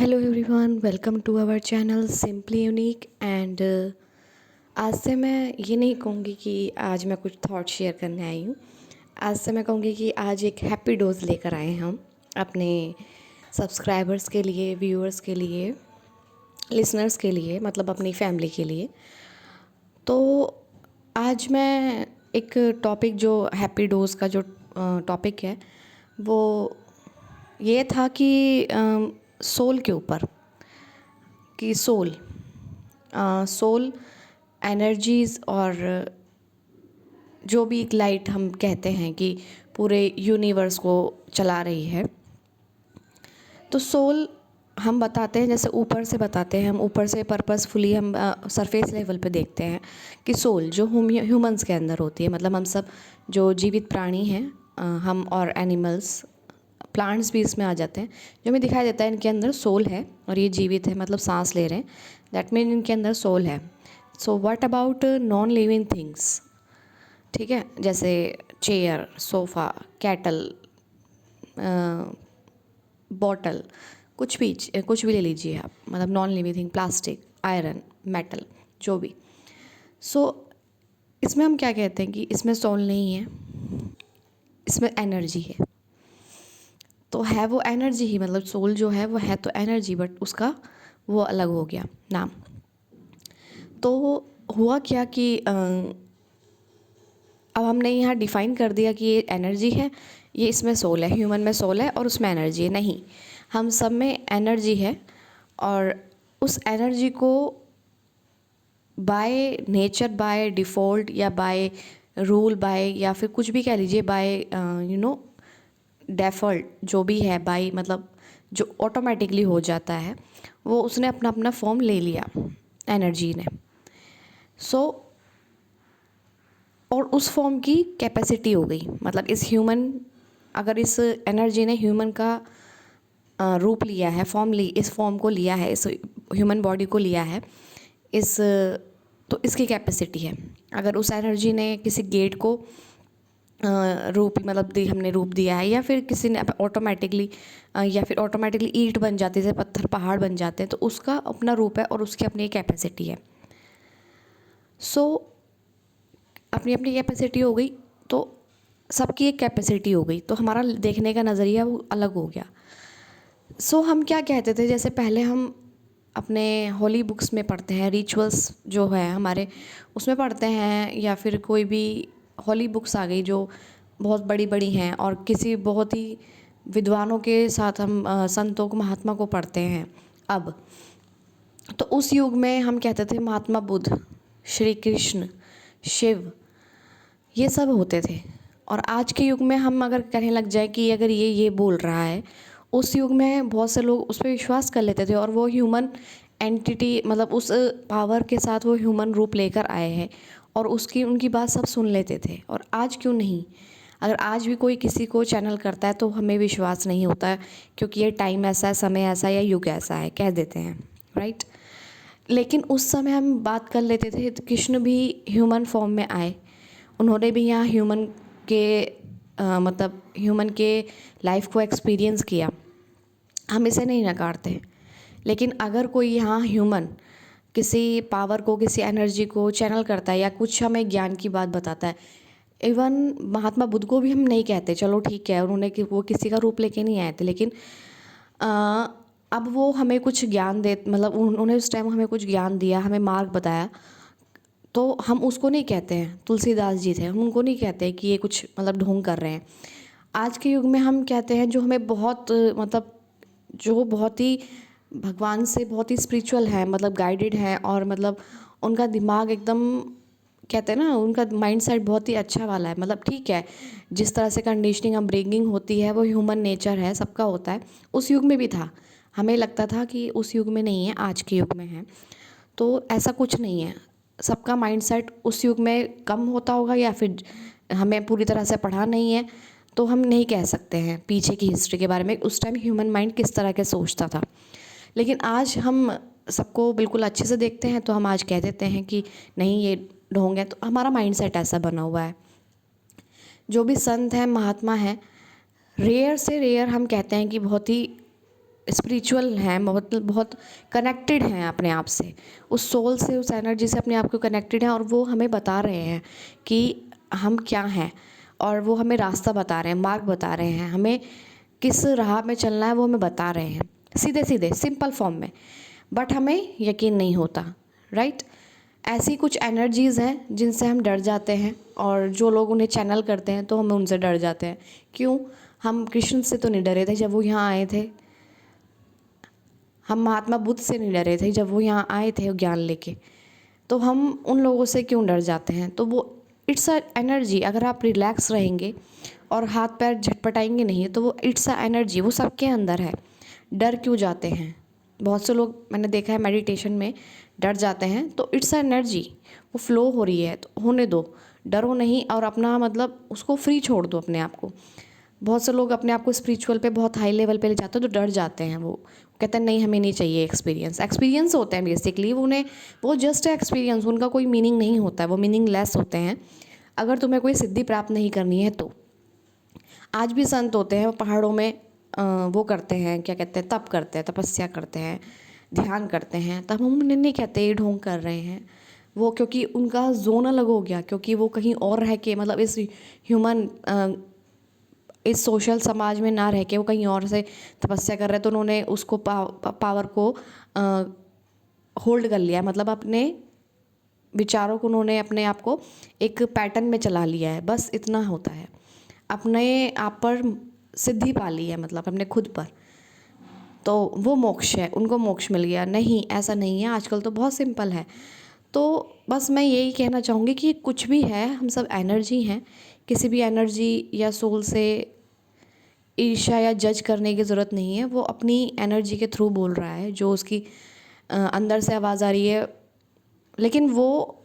Hello everyone, welcome to our channel simply unique. And आज से मैं ये नहीं कहूँगी कि आज मैं कुछ थॉट शेयर करने आई हूँ। आज से मैं कहूँगी कि आज एक हैप्पी डोज लेकर आए हम अपने सब्सक्राइबर्स के लिए, व्यूअर्स के लिए, लिसनर्स के लिए, मतलब अपनी फैमिली के लिए। तो आज मैं एक टॉपिक जो हैप्पी डोज का जो टॉपिक है वो ये था कि सोल के ऊपर, कि सोल एनर्जीज़ और जो भी एक लाइट हम कहते हैं कि पूरे यूनिवर्स को चला रही है। तो सोल हम बताते हैं, जैसे ऊपर से बताते हैं, हम ऊपर से पर्पसफुली हम सरफेस लेवल पे देखते हैं कि सोल जो ह्यूमंस के अंदर होती है, मतलब हम सब जो जीवित प्राणी हैं, हम और एनिमल्स, प्लांट्स भी इसमें आ जाते हैं, जो हमें दिखाई देता है इनके अंदर सोल है और ये जीवित है, मतलब सांस ले रहे हैं, दैट मीन इनके अंदर सोल है। So what about non living things? ठीक है, जैसे चेयर, सोफ़ा, कैटल, बॉटल, कुछ भी ले लीजिए आप, मतलब non living thing, plastic, iron, metal, जो भी। सो इसमें हम क्या कहते हैं कि इसमें सोल नहीं है, इसमें एनर्जी है। तो है वो एनर्जी ही, मतलब सोल जो है वो है तो एनर्जी, बट उसका वो अलग हो गया नाम। तो हुआ क्या कि अब हमने यहाँ डिफ़ाइन कर दिया कि ये एनर्जी है, ये इसमें सोल है, ह्यूमन में सोल है और उसमें एनर्जी है। नहीं, हम सब में एनर्जी है और उस एनर्जी को बाय नेचर, बाय डिफ़ॉल्ट या बाय रूल, बाय या फिर कुछ भी कह लीजिए, बाय डेफ़ॉल्ट जो भी है, बाय मतलब जो ऑटोमेटिकली हो जाता है, वो उसने अपना अपना फॉर्म ले लिया एनर्जी ने। सो और उस फॉर्म की कैपेसिटी हो गई, मतलब इस ह्यूमन, अगर इस एनर्जी ने ह्यूमन का रूप लिया है, इस फॉर्म को लिया है, इस ह्यूमन बॉडी को लिया है, इस तो इसकी कैपेसिटी है। अगर उस एनर्जी ने किसी गेट को रूप, मतलब हमने रूप दिया है, या फिर किसी ने ऑटोमेटिकली, या फिर ऑटोमेटिकली ईंट बन जाती है, जैसे पत्थर पहाड़ बन जाते हैं, तो उसका अपना रूप है और उसकी अपनी कैपेसिटी है। सो अपनी अपनी कैपेसिटी हो गई, तो सबकी एक कैपेसिटी हो गई, तो हमारा देखने का नज़रिया वो अलग हो गया। सो हम क्या कहते थे, जैसे पहले हम अपने होली बुक्स में पढ़ते हैं, रिचुअल्स जो है हमारे उसमें पढ़ते हैं, या फिर कोई भी होली बुक्स आ गई जो बहुत बड़ी बड़ी हैं, और किसी बहुत ही विद्वानों के साथ हम संतों को, महात्मा को पढ़ते हैं। अब तो उस युग में हम कहते थे महात्मा बुद्ध, श्री कृष्ण, शिव, ये सब होते थे। और आज के युग में हम अगर कहने लग जाए कि अगर ये बोल रहा है, उस युग में बहुत से लोग उस पर विश्वास कर लेते थे, और वो ह्यूमन एंटिटी, मतलब उस पावर के साथ वो ह्यूमन रूप लेकर आए हैं, और उसकी उनकी बात सब सुन लेते थे। और आज क्यों नहीं? अगर आज भी कोई किसी को चैनल करता है तो हमें विश्वास नहीं होता है, क्योंकि ये टाइम ऐसा है, समय ऐसा है, या युग ऐसा है, कह देते हैं, राइट। लेकिन उस समय हम बात कर लेते थे, तो कृष्ण भी ह्यूमन फॉर्म में आए, उन्होंने भी यहाँ ह्यूमन के मतलब ह्यूमन के लाइफ को एक्सपीरियंस किया, हम इसे नहीं नकारते। लेकिन अगर कोई यहाँ ह्यूमन किसी पावर को, किसी एनर्जी को चैनल करता है, या कुछ हमें ज्ञान की बात बताता है, इवन महात्मा बुद्ध को भी हम नहीं कहते, चलो ठीक है, उन्होंने वो किसी का रूप लेके नहीं आए थे, लेकिन अ, अब वो हमें कुछ ज्ञान दे, मतलब उन्होंने उस टाइम हमें कुछ ज्ञान दिया, हमें मार्ग बताया, तो हम उसको नहीं कहते हैं। तुलसीदास जी थे, हम उनको नहीं कहते हैं कि ये कुछ मतलब ढोंग कर रहे हैं। आज के युग में हम कहते हैं जो हमें बहुत मतलब जो बहुत ही भगवान से बहुत ही स्पिरिचुअल है, मतलब गाइडेड हैं, और मतलब उनका दिमाग एकदम, कहते हैं ना, उनका माइंड सेट बहुत ही अच्छा वाला है। मतलब ठीक है, जिस तरह से कंडीशनिंग अपब्रिंगिंग होती है वो ह्यूमन नेचर है, सबका होता है, उस युग में भी था। हमें लगता था कि उस युग में नहीं है, आज के युग में है, तो ऐसा कुछ नहीं है। सबका माइंडसेट उस युग में कम होता होगा, या फिर हमें पूरी तरह से पढ़ा नहीं है, तो हम नहीं कह सकते हैं पीछे की हिस्ट्री के बारे में, उस टाइम ह्यूमन माइंड किस तरह के सोचता था। लेकिन आज हम सबको बिल्कुल अच्छे से देखते हैं, तो हम आज कह देते हैं कि नहीं, ये ढोंग है। तो हमारा माइंडसेट ऐसा बना हुआ है। जो भी संत हैं, महात्मा हैं, रेयर से रेयर हम कहते हैं कि बहुत ही स्पिरिचुअल हैं, बहुत बहुत कनेक्टेड हैं अपने आप से, उस सोल से, उस एनर्जी से अपने आप को कनेक्टेड हैं, और वो हमें बता रहे हैं कि हम क्या हैं, और वो हमें रास्ता बता रहे हैं, मार्ग बता रहे हैं, हमें किस राह में चलना है वो हमें बता रहे हैं, सीधे सीधे सिंपल फॉर्म में। बट हमें यकीन नहीं होता, राइट। ऐसी कुछ एनर्जीज़ हैं जिनसे हम डर जाते हैं, और जो लोग उन्हें चैनल करते हैं तो हम उनसे डर जाते हैं। क्यों? हम कृष्ण से तो नहीं डरे थे जब वो यहाँ आए थे, हम महात्मा बुद्ध से नहीं डरे थे जब वो यहाँ आए थे ज्ञान लेके, तो हम उन लोगों से क्यों डर जाते हैं? तो वो इट्स अ एनर्जी। अगर आप रिलैक्स रहेंगे और हाथ पैर झटपटाएंगे नहीं, तो वो इट्स अ एनर्जी, वो सबके अंदर है। डर क्यों जाते हैं? बहुत से लोग मैंने देखा है मेडिटेशन में डर जाते हैं, तो इट्स अ एनर्जी, वो फ्लो हो रही है तो होने दो, डरो नहीं, और अपना मतलब उसको फ्री छोड़ दो अपने आप को। बहुत से लोग अपने आप को स्पिरिचुअल पे बहुत हाई लेवल पे ले जाते हैं तो डर जाते हैं, वो कहते हैं नहीं हमें नहीं चाहिए एक्सपीरियंस होते हैं बेसिकली, वो उन्हें वो जस्ट एक्सपीरियंस, उनका कोई मीनिंग नहीं होता है, वो मीनिंगलेस होते हैं। अगर तुम्हें कोई सिद्धि प्राप्त नहीं करनी है तो आज भी संत होते हैं वो पहाड़ों में वो करते हैं, क्या कहते हैं, तप करते हैं, तपस्या करते हैं, ध्यान करते हैं, तब हम उन्हें नहीं कहते ये ढोंग कर रहे हैं। वो क्योंकि उनका जोन अलग हो गया, क्योंकि वो कहीं और रह के, मतलब ह्यूमन इस सोशल समाज में ना रह के वो कहीं और से तपस्या कर रहे हैं, तो उन्होंने उसको पावर को होल्ड कर लिया, मतलब अपने विचारों को उन्होंने अपने आप को एक पैटर्न में चला लिया है, बस इतना होता है। अपने आप पर सिद्धि पा ली है, मतलब अपने खुद पर, तो वो मोक्ष है, उनको मोक्ष मिल गया। नहीं, ऐसा नहीं है, आजकल तो बहुत सिंपल है। तो बस मैं यही कहना चाहूँगी कि कुछ भी है, हम सब एनर्जी हैं, किसी भी एनर्जी या सोल से ईर्ष्या या जज करने की ज़रूरत नहीं है। वो अपनी एनर्जी के थ्रू बोल रहा है, जो उसकी अंदर से आवाज़ आ रही है, लेकिन वो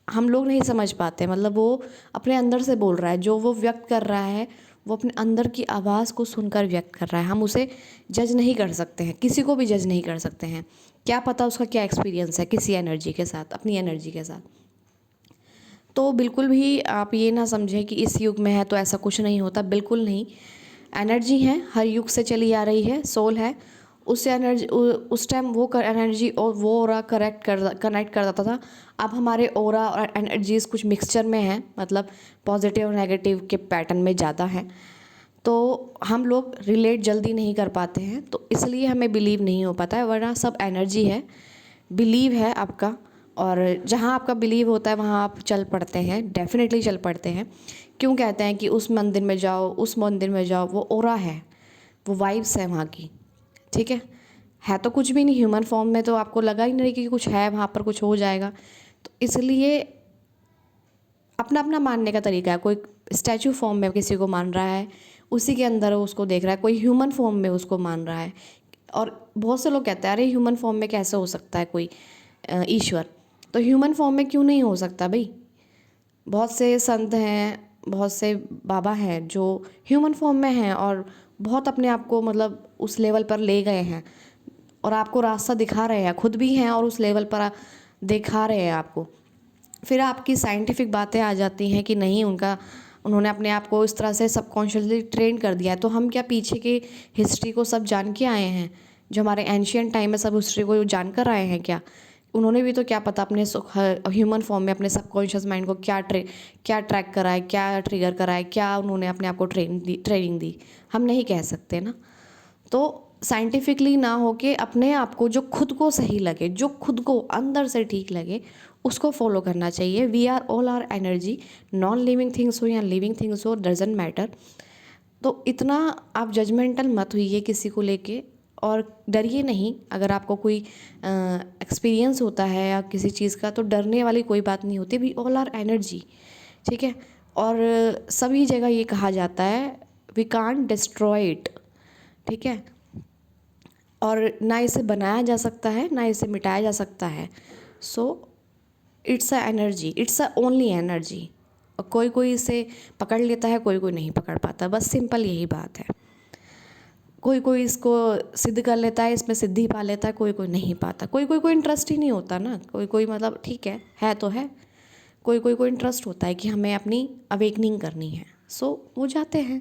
हम लोग नहीं समझ पाते, मतलब वो अपने अंदर से बोल रहा है, जो वो व्यक्त कर रहा है वो अपने अंदर की आवाज़ को सुनकर व्यक्त कर रहा है। हम उसे जज नहीं कर सकते हैं, किसी को भी जज नहीं कर सकते हैं। क्या पता उसका क्या एक्सपीरियंस है किसी एनर्जी के साथ, अपनी एनर्जी के साथ। तो बिल्कुल भी आप ये ना समझें कि इस युग में है तो ऐसा कुछ नहीं होता, बिल्कुल नहीं। एनर्जी है, हर युग से चली आ रही है, सोल है, उस एनर्जी उस टाइम वो एनर्जी और वो ओरा कनेक्ट कर जाता था। अब हमारे ओरा और एनर्जीज कुछ मिक्सचर में है, मतलब पॉजिटिव और नेगेटिव के पैटर्न में ज़्यादा है, तो हम लोग रिलेट जल्दी नहीं कर पाते हैं, तो इसलिए हमें बिलीव नहीं हो पाता है, वरना सब एनर्जी है, बिलीव है आपका। और जहाँ आपका बिलीव होता है वहाँ आप चल पड़ते हैं, डेफिनेटली चल पड़ते हैं। क्यों कहते हैं कि उस मंदिर में जाओ, उस मंदिर में जाओ, वो ओरा है, वो वाइब्स है वहाँ की, ठीक है तो कुछ भी नहीं, ह्यूमन फॉर्म में तो आपको लगा ही नहीं कि कुछ है वहाँ पर, कुछ हो जाएगा। तो इसलिए अपना अपना मानने का तरीका है, कोई स्टैचू फॉर्म में किसी को मान रहा है, उसी के अंदर उसको देख रहा है, कोई ह्यूमन फॉर्म में उसको मान रहा है। और बहुत से लोग कहते हैं अरे ह्यूमन फॉर्म में कैसे हो सकता है कोई ईश्वर, तो ह्यूमन फॉर्म में क्यों नहीं हो सकता भाई? बहुत से संत हैं, बहुत से बाबा हैं जो ह्यूमन फॉर्म में हैं और बहुत अपने आप को मतलब उस लेवल पर ले गए हैं, और आपको रास्ता दिखा रहे हैं, खुद भी हैं और उस लेवल पर दिखा रहे हैं आपको। फिर आपकी साइंटिफिक बातें आ जाती हैं कि नहीं, उन्होंने अपने आप को इस तरह से सबकॉन्शियसली ट्रेन कर दिया है, तो हम क्या पीछे की हिस्ट्री को सब जान के आए हैं? जो हमारे एंशियंट टाइम में सब हिस्ट्री को जान कर आए हैं क्या? उन्होंने भी तो क्या पता अपने ह्यूमन फॉर्म में अपने सबकॉन्शियस माइंड को क्या ट्रैक करा है, क्या ट्रिगर करा है, क्या उन्होंने अपने आप को ट्रेनिंग दी, हम नहीं कह सकते ना। तो साइंटिफिकली ना हो के अपने आप को जो खुद को सही लगे, जो खुद को अंदर से ठीक लगे, उसको फॉलो करना चाहिए। We are all are energy, non living things हो या लिविंग थिंग्स हो, डजेंट मैटर। तो इतना आप जजमेंटल मत होइए किसी को लेके, और डरिए नहीं। अगर आपको कोई एक्सपीरियंस होता है या किसी चीज़ का, तो डरने वाली कोई बात नहीं होती। वी ऑल आर एनर्जी, ठीक है। और सभी जगह ये कहा जाता है वी कांट डिस्ट्रॉय इट, ठीक है। और ना इसे बनाया जा सकता है, ना इसे मिटाया जा सकता है। So it's a energy, it's a only energy. और कोई कोई इसे पकड़ लेता है, कोई कोई नहीं पकड़ पाता, बस सिंपल यही बात है। कोई कोई इसको सिद्ध कर लेता है, इसमें सिद्धि पा लेता है, कोई कोई नहीं पाता। कोई कोई कोई इंटरेस्ट ही नहीं होता ना, कोई कोई मतलब ठीक है तो है। कोई कोई कोई इंटरेस्ट होता है कि हमें अपनी अवेकनिंग करनी है, सो वो जाते हैं।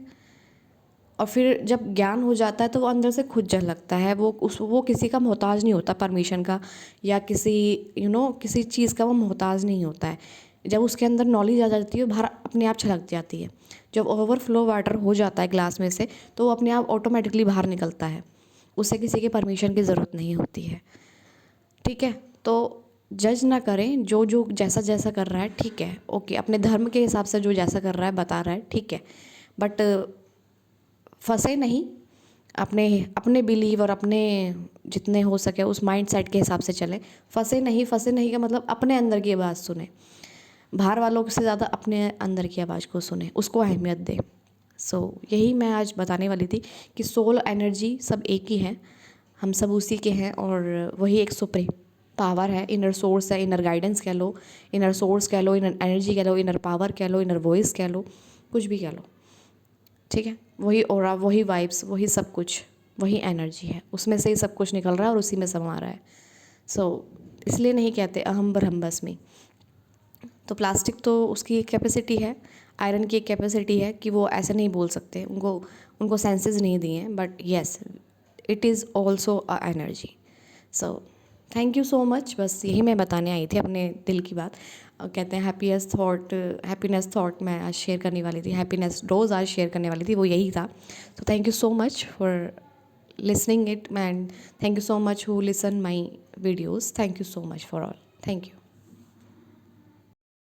और फिर जब ज्ञान हो जाता है तो वो अंदर से खुद झलकता है, वो किसी का मोहताज नहीं होता, परमिशन का या किसी किसी चीज़ का वो मोहताज नहीं होता है। जब उसके अंदर नॉलेज आ जाती है बाहर अपने आप छलक जाती है। जब ओवरफ्लो वाटर हो जाता है ग्लास में से तो वो अपने आप ऑटोमेटिकली बाहर निकलता है, उसे किसी के परमिशन की ज़रूरत नहीं होती है। ठीक है, तो जज ना करें, जो जो जैसा जैसा कर रहा है ठीक है, ओके, अपने धर्म के हिसाब से जो जैसा कर रहा है बता रहा है ठीक है, बट फंसे नहीं, अपने अपने बिलीव और अपने जितने हो सके उस माइंड सेट के हिसाब से चलें। फंसे नहीं का मतलब अपने अंदर की आवाज़ सुने, बाहर वालों से ज़्यादा अपने अंदर की आवाज़ को सुने, उसको अहमियत दें। यही मैं आज बताने वाली थी कि सोल एनर्जी सब एक ही है, हम सब उसी के हैं और वही एक सुप्रीम पावर है, इनर सोर्स है, इनर गाइडेंस कह लो, इनर सोर्स कह लो, इनर एनर्जी कह लो, इनर पावर कह लो, इनर वॉइस कह लो, कुछ भी कह लो। ठीक है, वही ऑरा, वही वाइब्स, वही सब कुछ, वही एनर्जी है, उसमें से ही सब कुछ निकल रहा है और उसी में समा रहा है। इसलिए नहीं कहते अहम ब्रह्मस्मि। तो प्लास्टिक तो उसकी एक कैपेसिटी है, आयरन की एक कैपेसिटी है कि वो ऐसे नहीं बोल सकते, उनको सेंसेस नहीं दिए हैं, but yes it is also a energy. Thank you so much, बस यही मैं बताने आई थी अपने दिल की बात। कहते हैं हैप्पीनेस थॉट मैं आज शेयर करने वाली थी, हैप्पीनेस डोज आज शेयर करने वाली थी, वो यही था। तो thank you so much for listening it, and thank you so much who listen my videos. Thank you so much for all. Thank you.